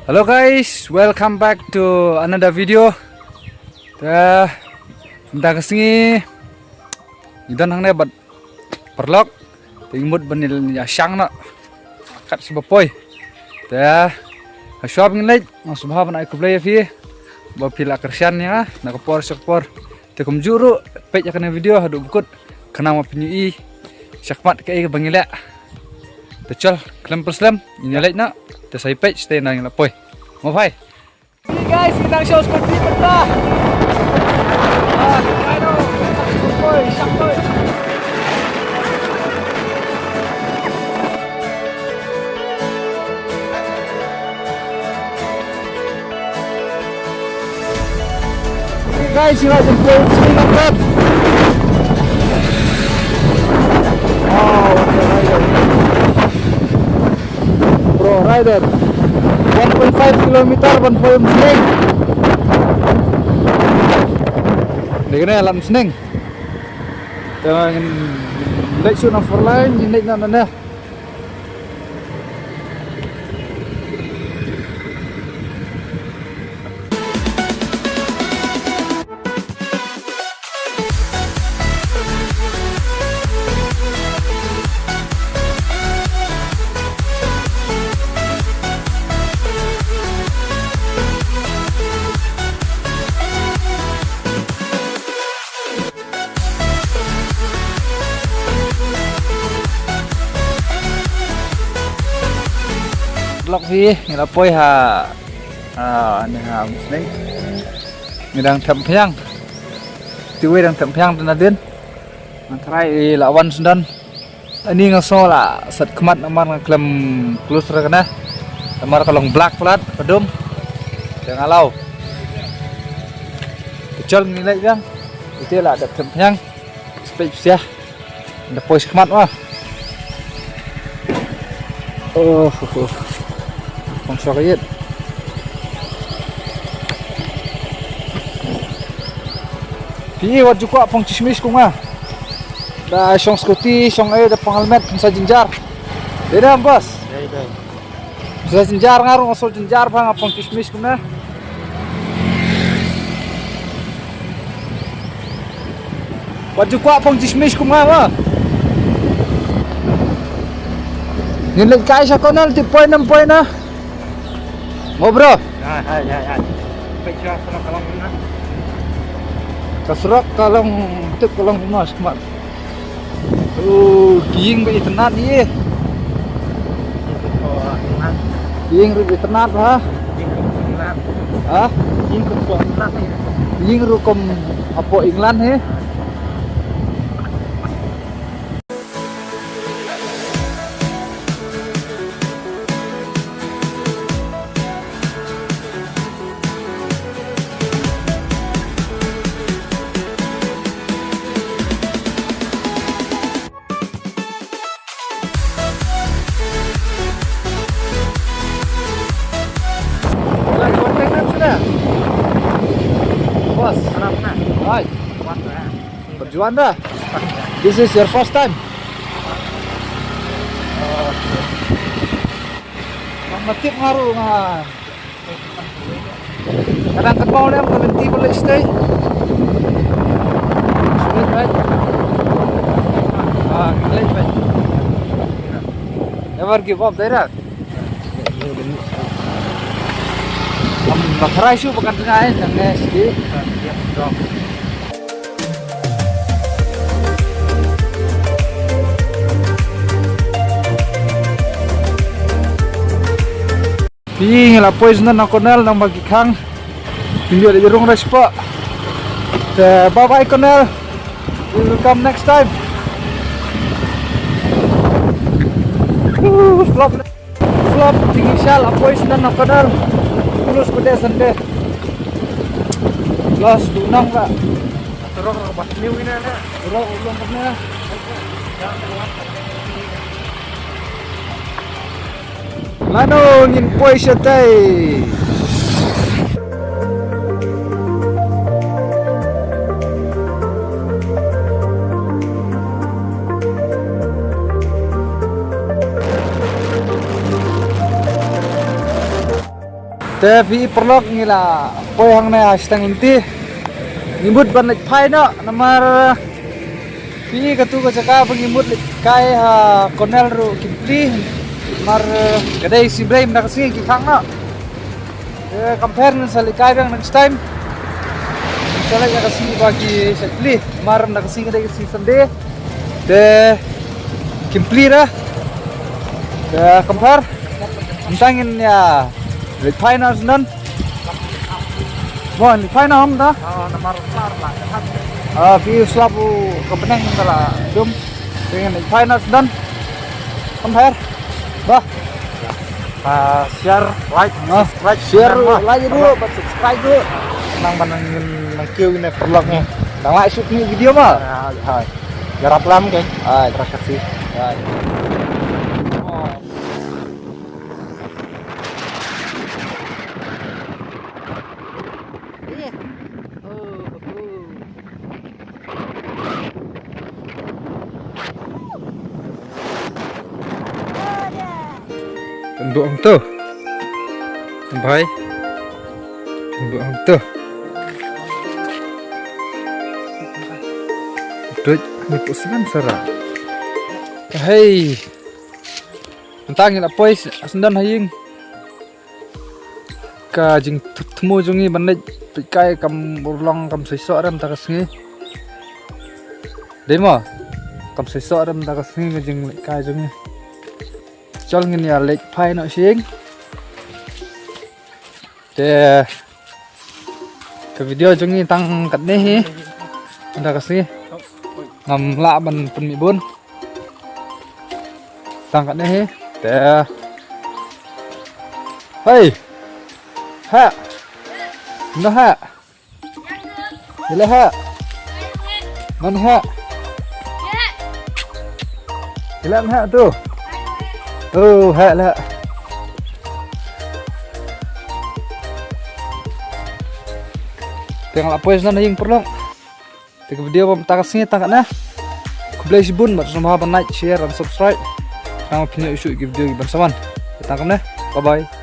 Hello guys, welcome back to another video. Kita kesini, idan hang nebat perlok, tingmut benil ya syang nak, kat sebapoy. Shop ngilai, masuk bahwa nak ikut beli fi, bapila kersian ya, nak sekpor. Tekum juru, page akan video hadu bukut, kena mau penyui, syakmat ke bangilak. Tecel, klem perslam, ini lagi nak. Saya page stay nang lapoy. Mau bhai. Hey guys, kita show skuti peta. Ayo, lapoy, saktoy. Hey guys, you guys play swing up that. Pro rider 1.5 kilometer 1 point sling. Đây này làm sling. Lấy xuống nó for line nhìn định là nè. Lok vi, người poi ha, anh ha muslim, người đang thầm phang, tiêu đang thầm phang trên đên, try lawan Sudan, anh ngah so lah, set kemat amar klem close terkena, amar kalong black flat, pedum, jangan lau, kecil nilai kan, itu lah ada thầm phang, spesial, ada poi kemat wah, Không sao cái gì. Pih wat juga pang cismis kuma. Da song skuti, song da pang helmet sa jinjar. Beda bos. Sa jinjar ngarung asal jinjar pang pang cismis kuma. Wat juga pang cismis kuma wa. Nilai kai sa konal ti point 6 point na. Mau bro? Ya. Pecah kalau mana? Kasrak kalau itu kalau mas mat. Giing be tenat ye. Giing ru tenat ha? Hah? Giing ke tenat ye. Giing ru kom apo England he? Bos, hai. Berjuang dah. This is your first time. Matip ngaruh ngah. Kadang ketemu dia berhenti boleh stay. Sulit baik. Sulit baik. Never give up, Dairak. Bakrai syu bukan tengah jangan sedih. Ping la poison na konel nang bagi kang. Video di rong respo. Bye bye konel. We will come next time. Flop tinggi shal poison na konel. Terus pedesan deh. Los dunang kak. Terus kebat new ini ada. Terus belum pernah. Lano ngin poi setai. Tapi perlu ngila poi hang na hashtag inti ngibut ban lek phai no namar pi katu ka jaka pengimut lek kai ha Cornel ru kipli mar kadai si Ibrahim nak sing ki khang no compare nan sali kai bang next time sala ka si bagi sekli mar nak sing kadai si Sunday de kimpli ra compare Antangin ya lek phai na nan bon lek phai na hom da Nomor klar lah. pi selabu kepeneng kala dum dengan lek phai na dan compare bah Share, like, subscribe, share like dulu buat subscribe dulu nang panangin nang kêu ini vlognya. đang lại shoot new video mà Hai. Garap lam kan. terima kasih Tunduk hang tu. Sampai. Tunduk hang tu. Dut ni pusingan sara. Hey. Tentang ila pois asendan haying. Ka jing temu jungi bandai pikai kam urlong kam sesok ram takasngi. Demo. Kam sesok ram takasngi jing kai jungi. Chol ngin ya lek phai no sing te ke video jungi tang kat ni hi anda kasi ngam la ban pun mi bun tang kat ni hi te hey ha no ha bila ha man ha bila ha tu lah. Tengok apa yang yang perlu. Tengok video pemerintahnya tangkap na. Kublai sibun, bersama like, share dan subscribe. Kalau punya isu video bersama. Tangkap na. Bye bye.